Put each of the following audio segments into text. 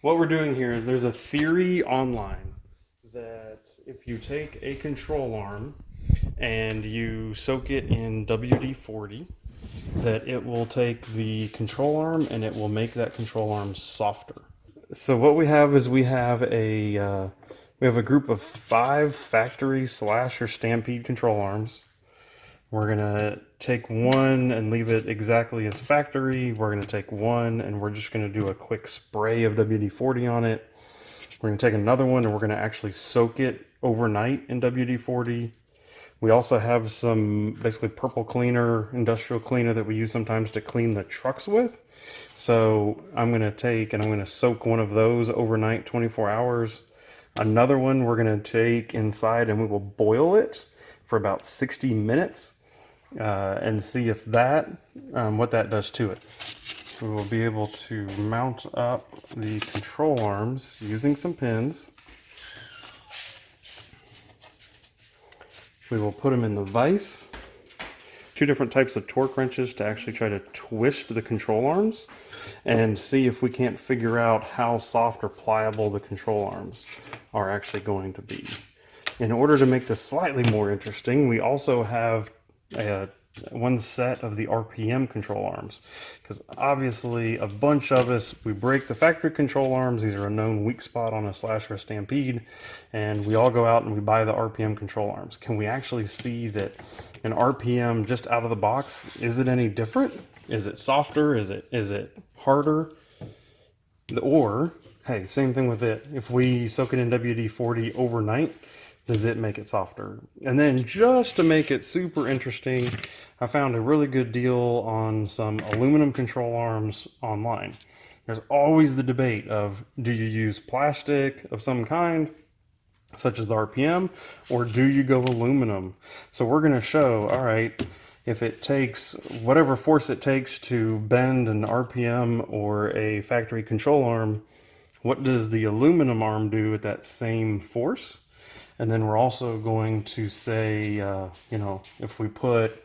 what we're doing here is there's a theory online that if you take a control arm and you soak it in WD-40, that it will take the control arm and it will make that control arm softer. So what we have is we have a group of 5 factory slash or Stampede control arms. We're gonna take one and leave it exactly as factory. We're gonna take one and we're just gonna do a quick spray of WD-40 on it. We're gonna take another one and we're gonna actually soak it overnight in WD-40. We also have some basically purple cleaner, industrial cleaner that we use sometimes to clean the trucks with. So I'm gonna take and I'm gonna soak one of those overnight, 24 hours. Another one we're gonna take inside and we will boil it for about 60 minutes and see if that, what that does to it. We will be able to mount up the control arms using some pins. We will put them in the vise. 2 different types of torque wrenches to actually try to twist the control arms and see if we can't figure out how soft or pliable the control arms are actually going to be. In order to make this slightly more interesting, we also have one set of the RPM control arms, because obviously a bunch of us, we break the factory control arms. These are a known weak spot on a Slash or a Stampede, and we all go out and we buy the RPM control arms. Can we actually see that an RPM just out of the box, is it any different? Is it softer? Is it harder? Or, hey, same thing with it. If we soak it in WD-40 overnight, does it make it softer? And then just to make it super interesting, I found a really good deal on some aluminum control arms online. There's always the debate of, do you use plastic of some kind, such as the RPM, or do you go aluminum? So we're gonna show, all right, if it takes whatever force it takes to bend an RPM or a factory control arm, what does the aluminum arm do at that same force? And then we're also going to say, if we put,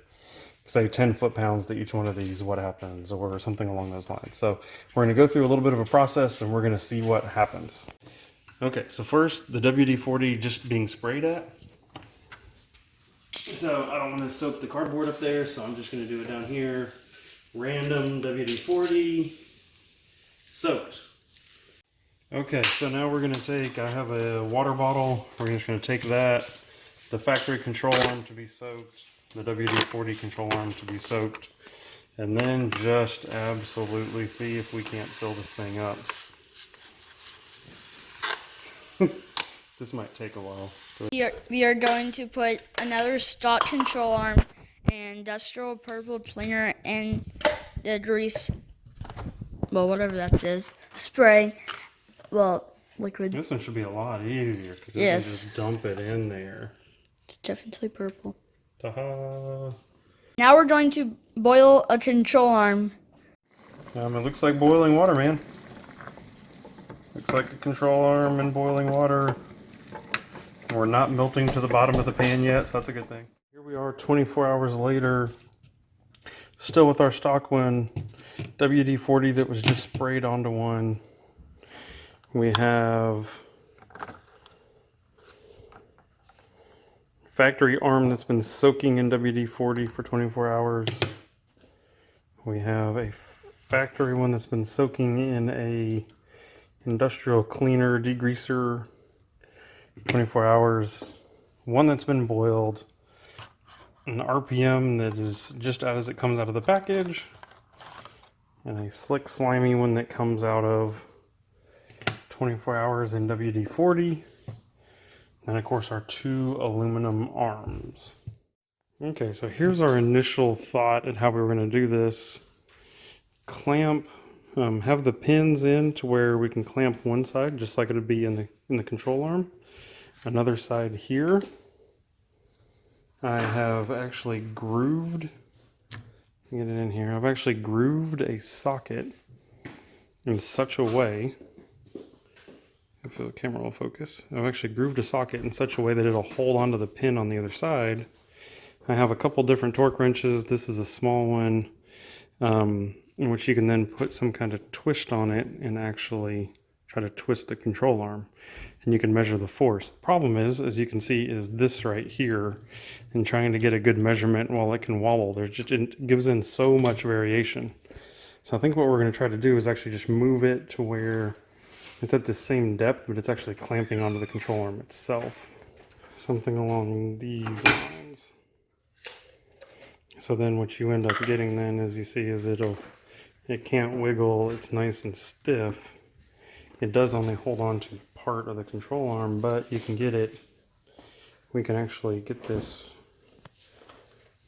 say, 10 foot-pounds to each one of these, what happens, or something along those lines. So we're going to go through a little bit of a process, and we're going to see what happens. Okay, so first, the WD-40 just being sprayed at. So I don't want to soak the cardboard up there, so I'm just going to do it down here. Random WD-40, soaked. Okay, so now we're going to take, I have a water bottle, we're just going to take that, the factory control arm to be soaked, the WD-40 control arm to be soaked, and then just absolutely see if we can't fill this thing up. This might take a while. We are going to put another stock control arm and industrial purple cleaner and the grease, well, whatever that is, spray. Well, liquid. This one should be a lot easier because we can just dump it in there. It's definitely purple. Ta-ha! Now we're going to boil a control arm. It looks like boiling water, man. Looks like a control arm in boiling water. We're not melting to the bottom of the pan yet, so that's a good thing. Here we are 24 hours later, still with our stock one, WD-40 that was just sprayed onto one. We have factory arm that's been soaking in WD-40 for 24 hours. We have a factory one that's been soaking in a industrial cleaner degreaser 24 hours. One that's been boiled. An RPM that is just out as it comes out of the package. And a slick slimy one that comes out of 24 hours in WD-40, and of course our 2 aluminum arms. Okay, so here's our initial thought at how we were going to do this. Clamp, have the pins in to where we can clamp one side, just like it would be in the control arm. Another side here. I have actually grooved, get it in here, I've actually grooved a socket in such a way, if the camera will focus, I've actually grooved a socket in such a way that it'll hold onto the pin on the other side. I have a couple different torque wrenches. This is a small one, in which you can then put some kind of twist on it and actually try to twist the control arm, and you can measure the force. The problem is, as you can see, is this right here, and trying to get a good measurement while it can wobble. It gives in so much variation. So I think what we're going to try to do is actually just move it to where it's at the same depth, but it's actually clamping onto the control arm itself. Something along these lines. So then what you end up getting then, as you see, is it can't wiggle, it's nice and stiff. It does only hold on to part of the control arm, but you can get it, we can actually get this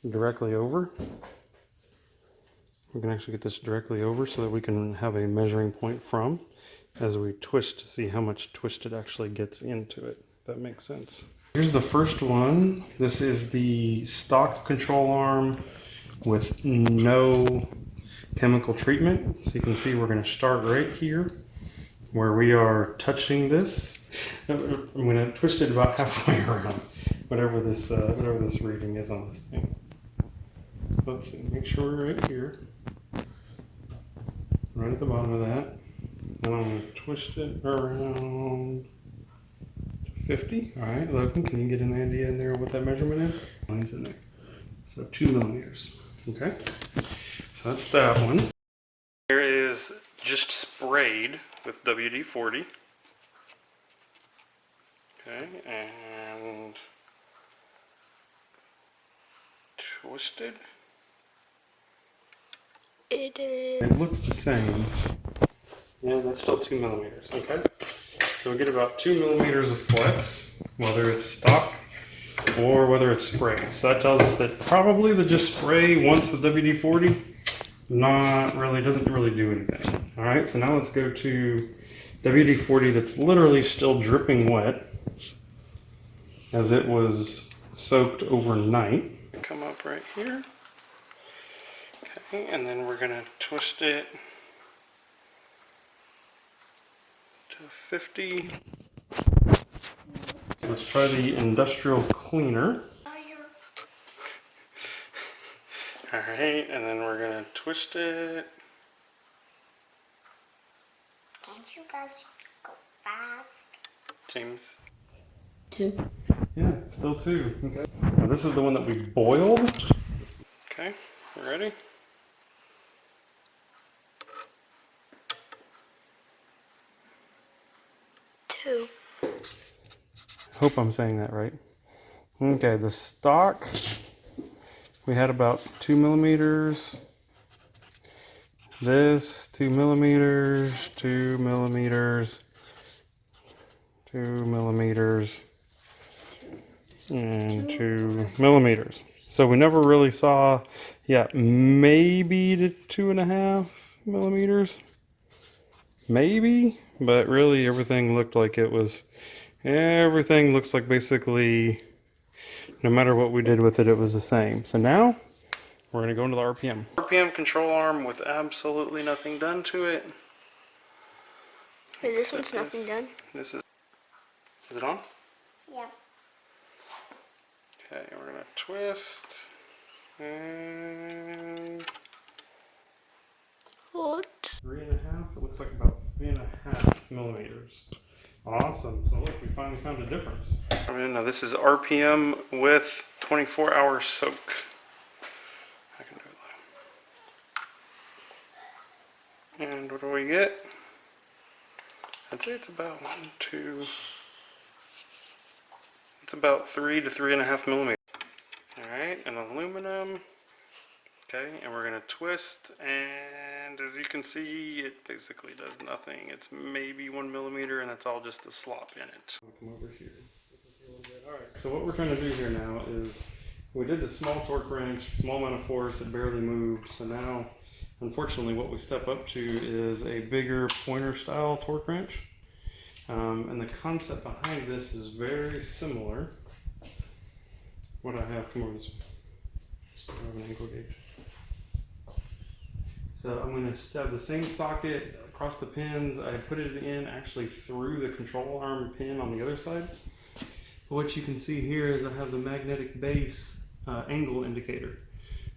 directly over. We can actually get this directly over so that we can have a measuring point from as we twist to see how much twist it actually gets into it, if that makes sense. Here's the first one. This is the stock control arm with no chemical treatment. So you can see we're going to start right here where we are touching this. I'm going to twist it about halfway around, whatever this reading is on this thing. So let's see, make sure we're right here, right at the bottom of that. Then I'm going to twist it around to 50. All right, Logan, can you get an idea in there what that measurement is? Mine's in there. So 2 millimeters. Okay, so that's that one. Here is just sprayed with WD-40. Okay, and twisted. It looks the same. Yeah, that's still 2 millimeters. Okay, so we get about 2 millimeters of flex, whether it's stock or whether it's spray. So that tells us that probably the just spray once with WD-40 doesn't really do anything. All right, so now let's go to WD-40 that's literally still dripping wet as it was soaked overnight. Come up right here. Okay, and then we're gonna twist it to 50. So let's try the industrial cleaner. Alright, and then we're gonna twist it. Can't you guys go fast? James? 2. Yeah, still 2. Okay. Now this is the one that we boiled. Okay, you ready? Hope I'm saying that right. Okay, the stock, we had about 2 millimeters. This, 2 millimeters, 2 millimeters, 2 millimeters, and 2 millimeters. So we never really saw, yeah, maybe to 2.5 millimeters. Maybe, but really everything looked like it was, everything looks like basically, no matter what we did with it, it was the same. So now, we're going to go into the RPM. RPM control arm with absolutely nothing done to it. Wait, this one's nothing done? Is it on? Yeah. Okay, we're going to twist. And... What? 3.5, it looks like about 3.5 millimeters. Awesome, so look, we finally found a difference. I mean, now this is RPM with 24-hour soak. I can do that. And what do we get? I'd say it's about it's about 3 to 3.5 millimeters. Alright, and aluminum. Okay, and we're going to twist, and as you can see, it basically does nothing. It's maybe 1 millimeter, and that's all just the slop in it. I'll come over here. Alright, so what we're trying to do here now is, we did the small torque wrench, small amount of force, it barely moved, so now, unfortunately, what we step up to is a bigger pointer style torque wrench. And the concept behind this is very similar. What I have, come over this way. I have an angle gauge. So I'm going to stab the same socket across the pins. I put it in actually through the control arm pin on the other side. But what you can see here is I have the magnetic base angle indicator.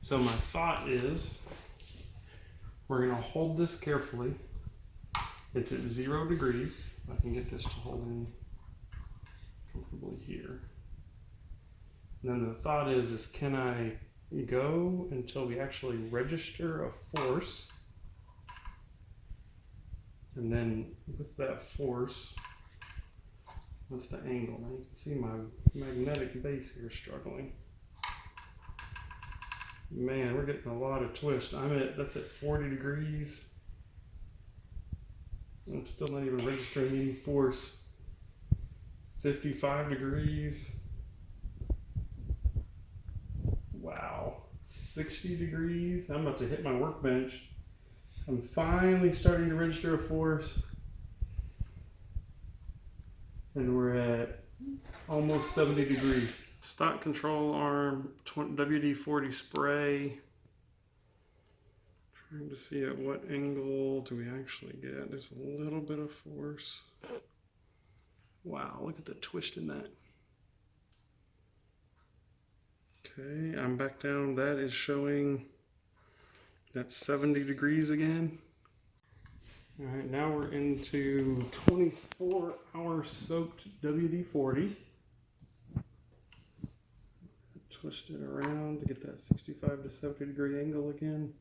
So my thought is we're going to hold this carefully It's at 0 degrees. I can get this to hold in comfortably here. And then the thought is can I go until we actually register a force? And then with that force, what's the angle? Now you can see my magnetic base here struggling. Man, we're getting a lot of twist. That's at 40 degrees. I'm still not even registering any force. 55 degrees. Wow. 60 degrees. I'm about to hit my workbench. I'm finally starting to register a force. And we're at almost 70 degrees. Stock control arm, WD-40 spray. Trying to see at what angle do we actually get. There's a little bit of force. Wow, look at the twist in that. Okay, I'm back down. That is showing that's 70 degrees again. All right, now we're into 24-hour soaked WD-40. Twist it around to get that 65 to 70 degree angle again.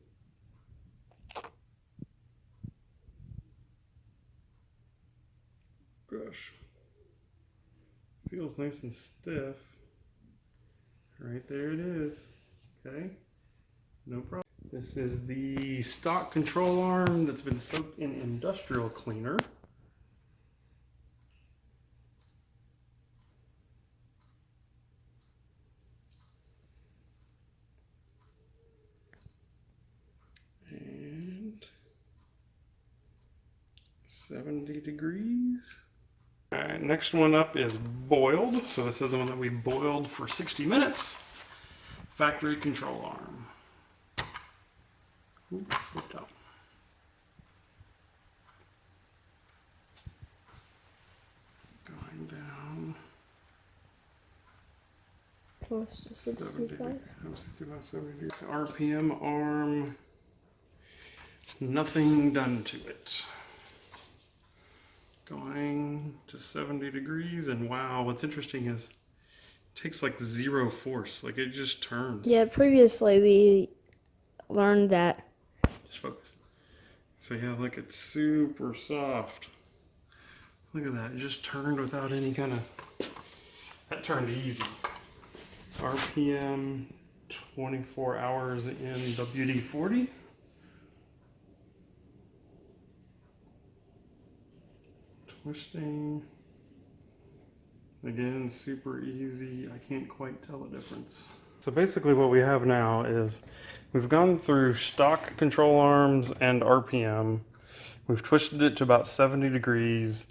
Gosh, feels nice and stiff. Right there it is. Okay, no problem. This is the stock control arm that's been soaked in industrial cleaner. And 70 degrees. All right, next one up is boiled. So this is the one that we boiled for 60 minutes. Factory control arm. Ooh, slipped out. Going down. Close to 65. 65, 70. RPM arm. Nothing done to it. Going to 70 degrees, and wow, what's interesting is it takes like 0 force. Like it just turns. Yeah, previously we learned that. Just focus. So yeah, look, it's super soft. Look at that, it just turned without any kind of, that turned easy. RPM, 24 hours in WD-40. Twisting. Again, super easy. I can't quite tell the difference. So basically what we have now is we've gone through stock control arms and RPM. We've twisted it to about 70 degrees.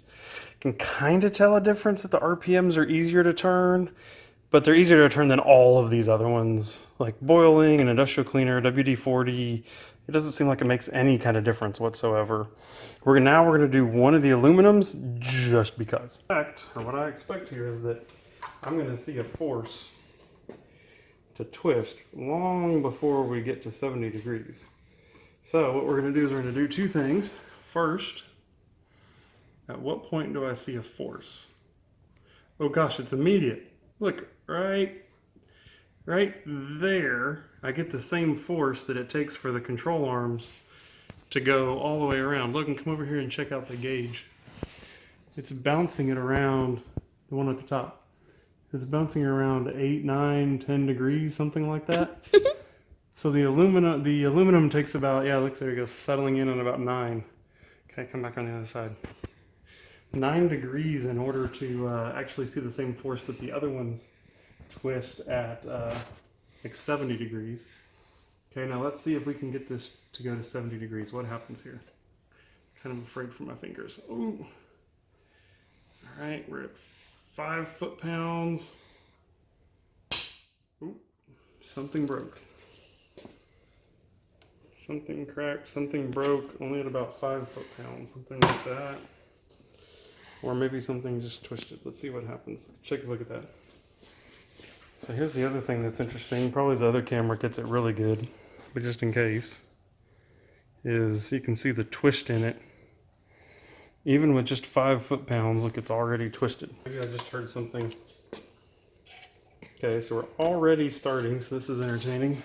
Can kind of tell a difference that the RPMs are easier to turn, but they're easier to turn than all of these other ones, like boiling and industrial cleaner, WD-40. It doesn't seem like it makes any kind of difference whatsoever. Now we're going to do one of the aluminums just because. What I expect here is that I'm going to see a force to twist long before we get to 70 degrees. So what we're going to do is we're going to do two things. First, at what point do I see a force? Oh gosh, it's immediate. Look, right there, I get the same force that it takes for the control arms to go all the way around. Look, and come over here and check out the gauge. It's bouncing it around, the one at the top. It's bouncing around 8, 9, 10 degrees, something like that. So the aluminum takes about, yeah, look, there you go, settling in at about 9. Okay, come back on the other side. 9 degrees in order to actually see the same force that the other ones twist at like 70 degrees. Okay, now let's see if we can get this to go to 70 degrees. What happens here? Kind of afraid for my fingers. Ooh. All right, we're at 5 foot-pounds. Ooh, something broke. Something cracked, something broke, only at about 5 foot-pounds, something like that. Or maybe something just twisted. Let's see what happens. Take a look at that. So here's the other thing that's interesting. Probably the other camera gets it really good, but just in case, is you can see the twist in it. Even with just 5 foot-pounds, look, it's already twisted. Maybe I just heard something. Okay, so we're already starting, so this is entertaining.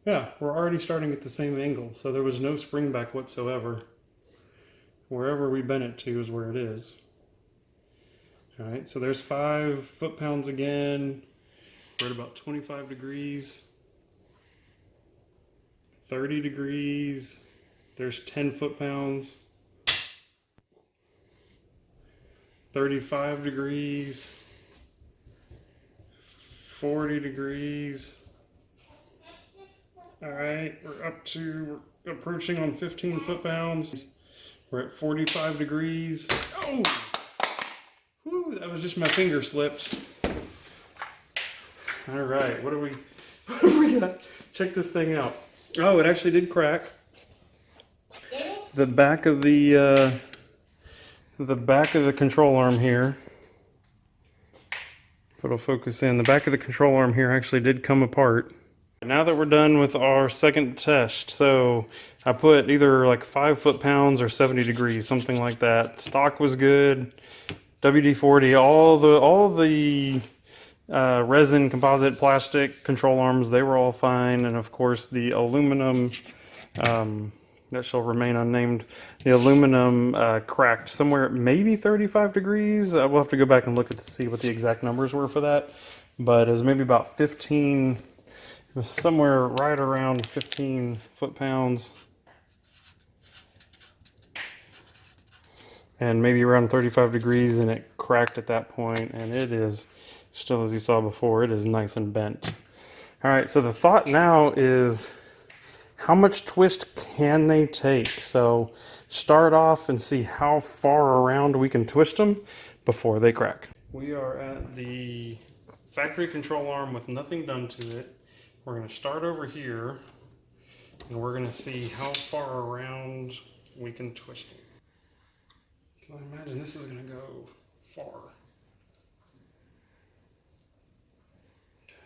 Yeah, we're already starting at the same angle, so there was no spring back whatsoever. Wherever we bent it to is where it is. All right, so there's 5 foot-pounds again. We're at about 25 degrees. 30 degrees. There's 10 foot-pounds. 35 degrees. 40 degrees. All right, we're approaching on 15 foot-pounds. We're at 45 degrees. Oh! Whew, that was just my finger slips. All right, what do we got? Check this thing out. Oh, it actually did crack. The back of the control arm here. If it'll focus in, the back of the control arm here actually did come apart. Now that we're done with our second test, so I put either like 5 foot-pounds or 70 degrees, something like that. Stock was good. WD-40, all the resin, composite, plastic control arms, they were all fine. And of course the aluminum, that shall remain unnamed, the aluminum cracked somewhere at maybe 35 degrees. We'll have to go back and look to see what the exact numbers were for that. But it was maybe about 15, it was somewhere right around 15 foot-pounds. And maybe around 35 degrees, and it cracked at that point, and it is still, as you saw before, it is nice and bent. All right, so the thought now is how much twist can they take? So start off and see how far around we can twist them before they crack. We are at the factory control arm with nothing done to it. We're going to start over here, and we're going to see how far around we can twist it. So I imagine this is going to go far.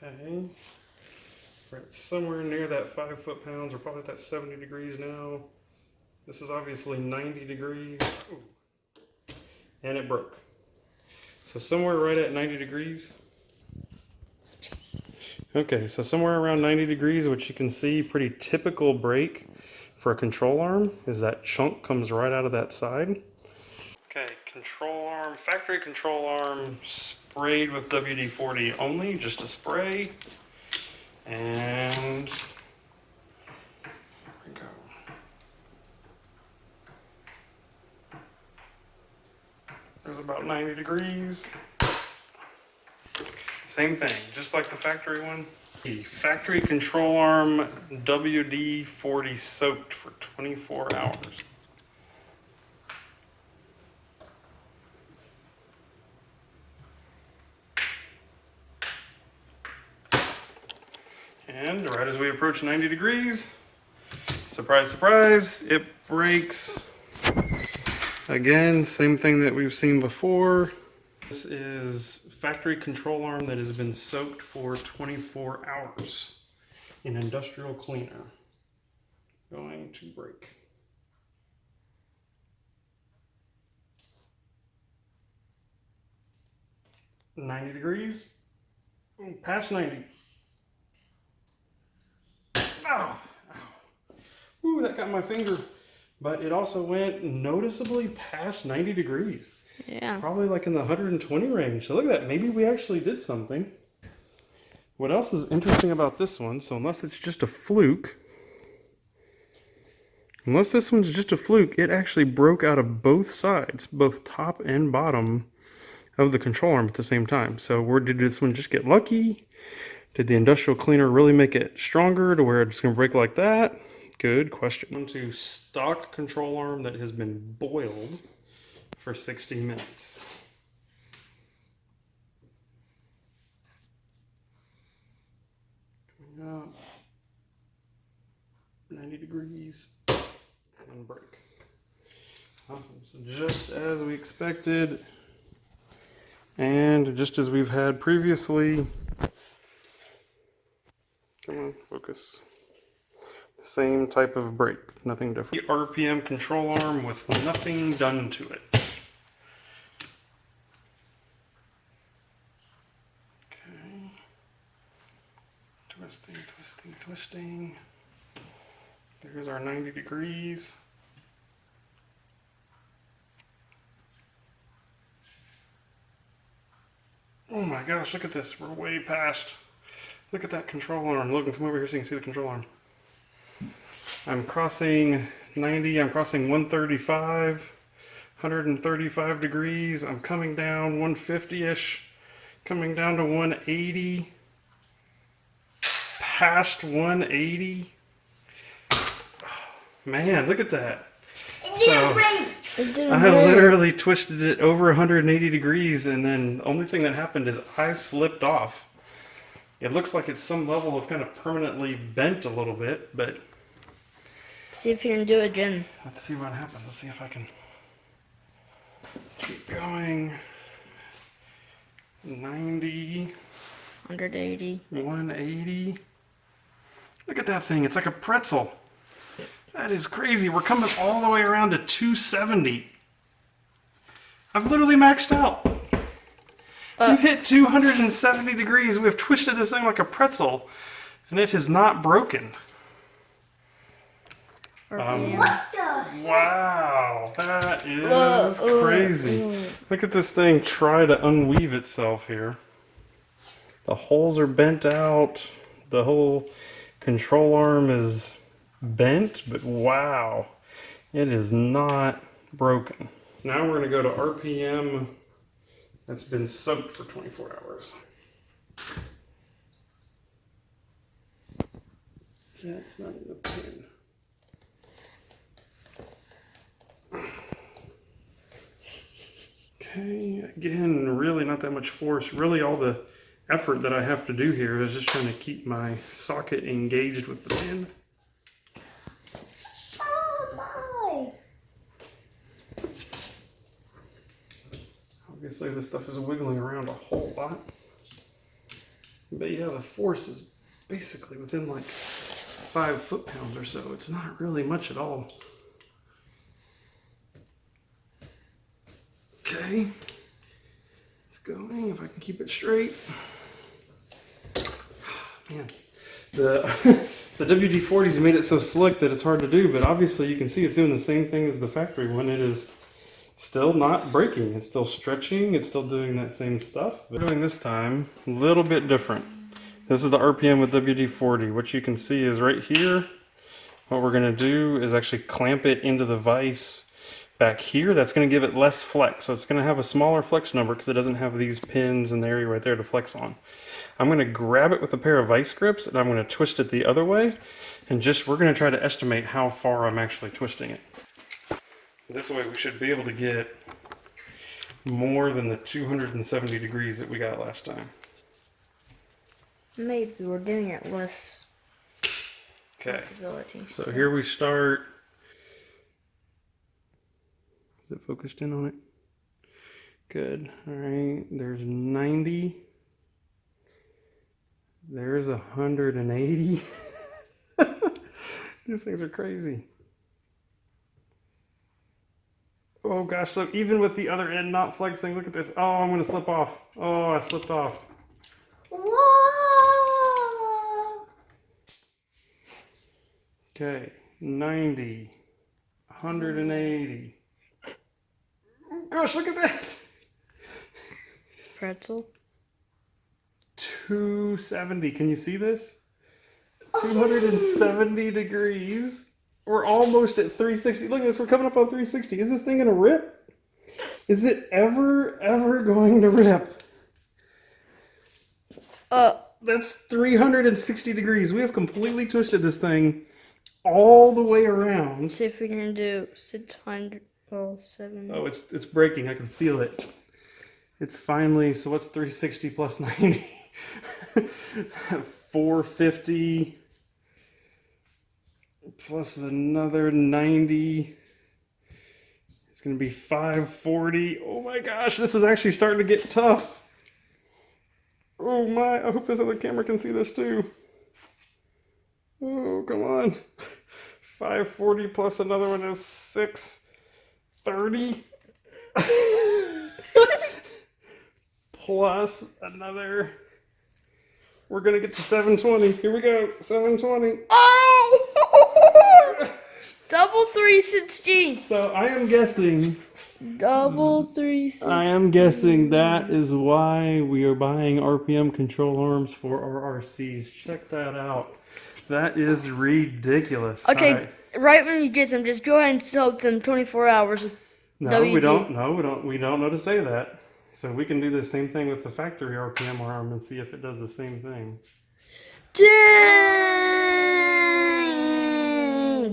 Okay. We're at somewhere near that 5 foot-pounds. We're probably at that 70 degrees now. This is obviously 90 degrees. Ooh. And it broke. So somewhere right at 90 degrees. Okay, so somewhere around 90 degrees, which you can see, pretty typical break for a control arm, is that chunk comes right out of that side. Okay, control arm, factory control arm, sprayed with WD-40 only, just a spray. And there we go. There's about 90 degrees. Same thing, just like the factory one. The factory control arm WD-40 soaked for 24 hours. And right as we approach 90 degrees, surprise, surprise, it breaks. Again, same thing that we've seen before. This is factory control arm that has been soaked for 24 hours in industrial cleaner. Going to break. $90 degrees. Ooh, past 90. Ow, ow. Ooh, that got my finger. But it also went noticeably past 90 degrees. Yeah. Probably like in the 120 range. So look at that. Maybe we actually did something. What else is interesting about this one? So unless it's just a fluke, it actually broke out of both sides, both top and bottom of the control arm at the same time. So where did this one just get lucky? Did the industrial cleaner really make it stronger to where it's going to break like that? Good question. On to stock control arm that has been boiled for 60 minutes. Coming up. 90 degrees and break. Awesome. So just as we expected, and just as we've had previously. Come on, focus. Same type of brake, nothing different. The RPM control arm with nothing done to it. Okay. Twisting, twisting, twisting. There's our 90 degrees. Oh my gosh, look at this. We're way past. Look at that control arm. Logan, come over here so you can see the control arm. I'm crossing 90, I'm crossing 135, 135 degrees. I'm coming down 150-ish, coming down to 180, past 180. Man, look at that. I literally twisted it over 180 degrees, and then the only thing that happened is I slipped off. It looks like it's some level of kind of permanently bent a little bit, but... See if you can do it again. Let's see what happens. Let's see if I can keep going. 90. 180. 180. Look at that thing. It's like a pretzel. That is crazy. We're coming all the way around to 270. I've literally maxed out. We've hit 270 degrees. We've twisted this thing like a pretzel, and it has not broken. Wow, that is crazy. Look at this thing try to unweave itself here. The holes are bent out. The whole control arm is bent, but wow, it is not broken. Now we're going to go to RPM that's been soaked for 24 hours. That's not in the pin. Okay, again, really not that much force. Really all the effort that I have to do here is just trying to keep my socket engaged with the pin. Oh my! Obviously this stuff is wiggling around a whole lot. But yeah, the force is basically within like 5 foot-pounds or so. It's not really much at all. Okay, it's going, if I can keep it straight. Man, the WD-40's made it so slick that it's hard to do, but obviously you can see it's doing the same thing as the factory one. It is still not breaking. It's still stretching. It's still doing that same stuff. But doing this time, a little bit different. This is the RPM with WD-40. What you can see is right here, what we're going to do is actually clamp it into the vise back here. That's going to give it less flex. So it's going to have a smaller flex number because it doesn't have these pins in the area right there to flex on. I'm going to grab it with a pair of vice grips and I'm going to twist it the other way. And we're going to try to estimate how far I'm actually twisting it. This way we should be able to get more than the 270 degrees that we got last time. Maybe we're doing it less. Okay, so here we start. Is it focused in on it? Good. All right. There's 90. There's 180. These things are crazy. Oh gosh, so even with the other end not flexing, look at this. Oh, I'm going to slip off. Oh, I slipped off. Whoa! Okay. 90. 180. Gosh, look at that! Pretzel. 270. Can you see this? 270 degrees. We're almost at 360. Look at this. We're coming up on 360. Is this thing going to rip? Is it ever going to rip? That's 360 degrees. We have completely twisted this thing all the way around. See if we can do 600. Oh, 7. Oh, it's breaking. I can feel it. It's finally, so what's 360 plus 90? 450 plus another 90. It's going to be 540. Oh my gosh, this is actually starting to get tough. Oh my, I hope this other camera can see this too. Oh, come on. 540 plus another one is 630. Plus another. We're going to get to 720. Here we go. 720. Oh! Double 360. So I am guessing. Double 360. I am guessing that is why we are buying RPM control arms for our RCs. Check that out. That is ridiculous. Okay, right when you get them, just go ahead and soak them 24 hours with No, WD. we don't. No, we don't know to say that. So we can do the same thing with the factory RPM arm and see if it does the same thing. Dang!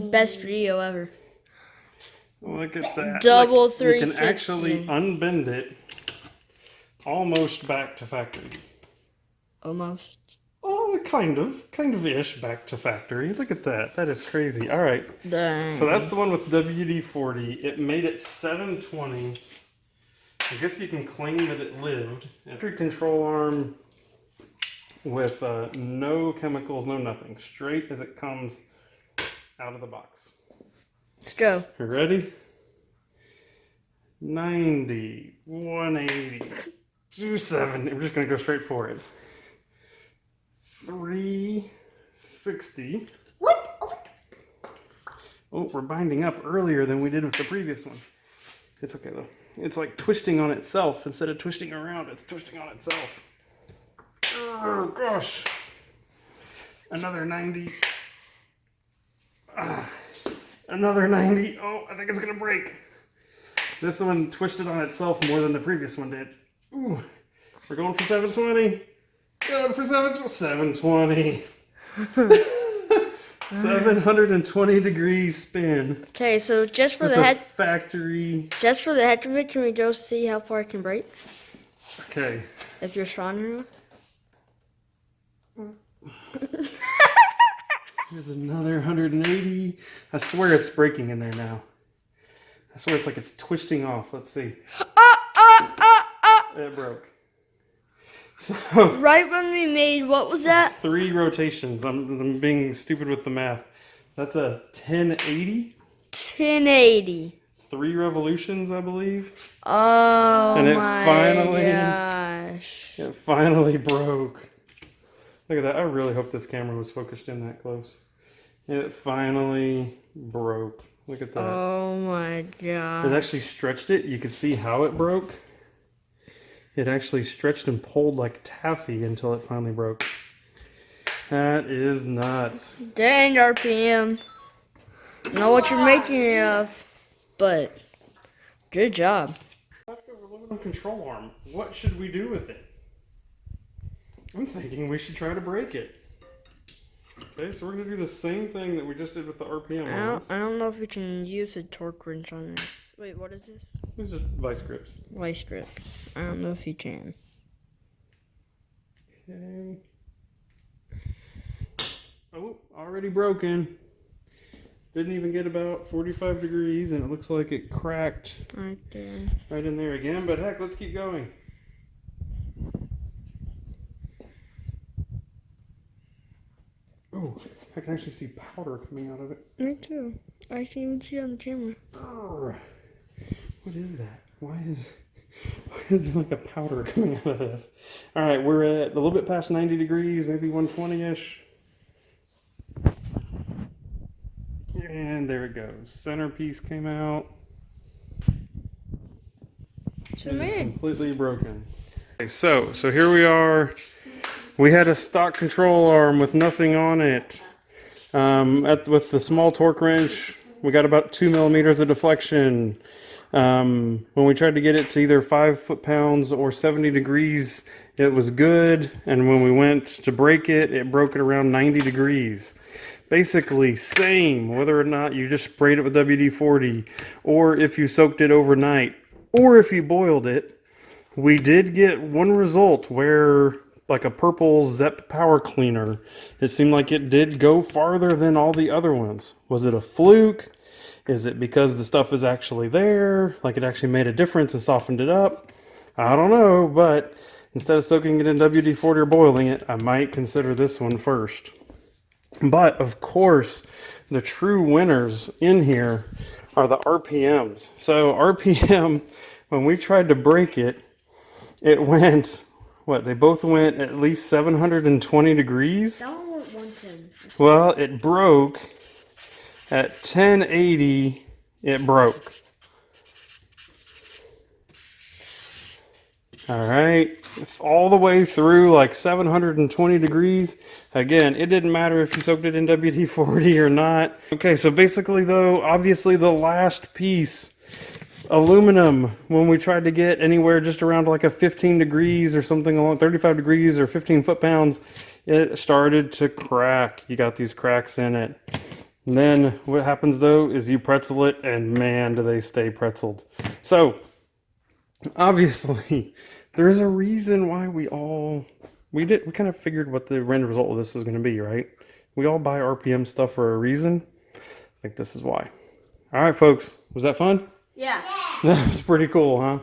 Best video ever. Look at that. Double Look, you can 360. actually unbend it almost back to factory. Almost. Oh, kind of ish back to factory. Look at that. That is crazy. All right. Dang. So that's the one with WD-40. It made it 720. I guess you can claim that it lived. Factory control arm with no chemicals, no nothing. Straight as it comes out of the box. Let's go. You ready? 90, 180, 270. We're just going to go straight for it. 360. What? Oh, we're binding up earlier than we did with the previous one. It's okay though. It's like twisting on itself. Instead of twisting around, it's twisting on itself. Oh gosh. Another 90. Another 90. Oh, I think it's gonna break. This one twisted on itself more than the previous one did. Ooh. We're going for 720. Going for 720. 720 degrees spin. Okay, so just for With the a head, factory. just for the heck of it, can we go see how far it can break? Okay. If you're strong enough. Here's another 180. I swear it's breaking in there now. I swear it's like it's twisting off. Let's see. It broke. So Right when we made, what was that? 3 rotations. I'm being stupid with the math. That's a 1080. 1080. 3 revolutions, I believe. Oh And it my gosh. It finally broke. Look at that. I really hope this camera was focused in that close. It finally broke. Look at that. Oh my It gosh. actually stretched it. You could see how it broke. It actually stretched and pulled like taffy until it finally broke. That is nuts. Dang, RPM. Know what you're making it of, but good job. After aluminum control arm, what should we do with it? I'm thinking we should try to break it. Okay, so we're going to do the same thing that we just did with the RPM arms. I don't know if we can use a torque wrench on this. Wait, what is this? These are just vice grips. Vice grips. I don't know if you can. Okay. Oh, already broken. Didn't even get about 45 degrees, and it looks like it cracked Right there. right in there again. But heck, let's keep going. Oh, I can actually see powder coming out of it. Me too. I can even see it on the camera. Oh, what is that? Why is there like a powder coming out of this? All right, we're at a little bit past 90 degrees, maybe 120-ish. And there it goes. Centerpiece came out. So It is man, completely broken. Okay, so here we are. We had a stock control arm with nothing on it. With the small torque wrench, we got about 2 millimeters of deflection. When we tried to get it to either 5 foot-pounds or 70 degrees, it was good. And when we went to break it, it broke at around 90 degrees. Basically, same, whether or not you just sprayed it with WD-40, or if you soaked it overnight, or if you boiled it. We did get one result where, like a purple Zep power cleaner, it seemed like it did go farther than all the other ones. Was it a fluke? Is it because the stuff is actually there? Like it actually made a difference and softened it up? I don't know, but instead of soaking it in WD-40 or boiling it, I might consider this one first. But of course, the true winners in here are the RPMs. So RPM, when we tried to break it, it went, what, they both went at least 720 degrees. That one went 110. Well, it broke at 1080, it broke. All right, all the way through like 720 degrees. Again, it didn't matter if you soaked it in WD-40 or not. Okay, so basically though, obviously the last piece, aluminum, when we tried to get anywhere just around like a 15 degrees or something along 35 degrees or 15 foot-pounds, it started to crack. You got these cracks in it. And then what happens though is you pretzel it, and man, do they stay pretzeled. So obviously, there's a reason why we kind of figured what the end result of this is going to be, right? We all buy RPM stuff for a reason. I think this is why. All right, folks, was that fun? Yeah. That was pretty cool, huh?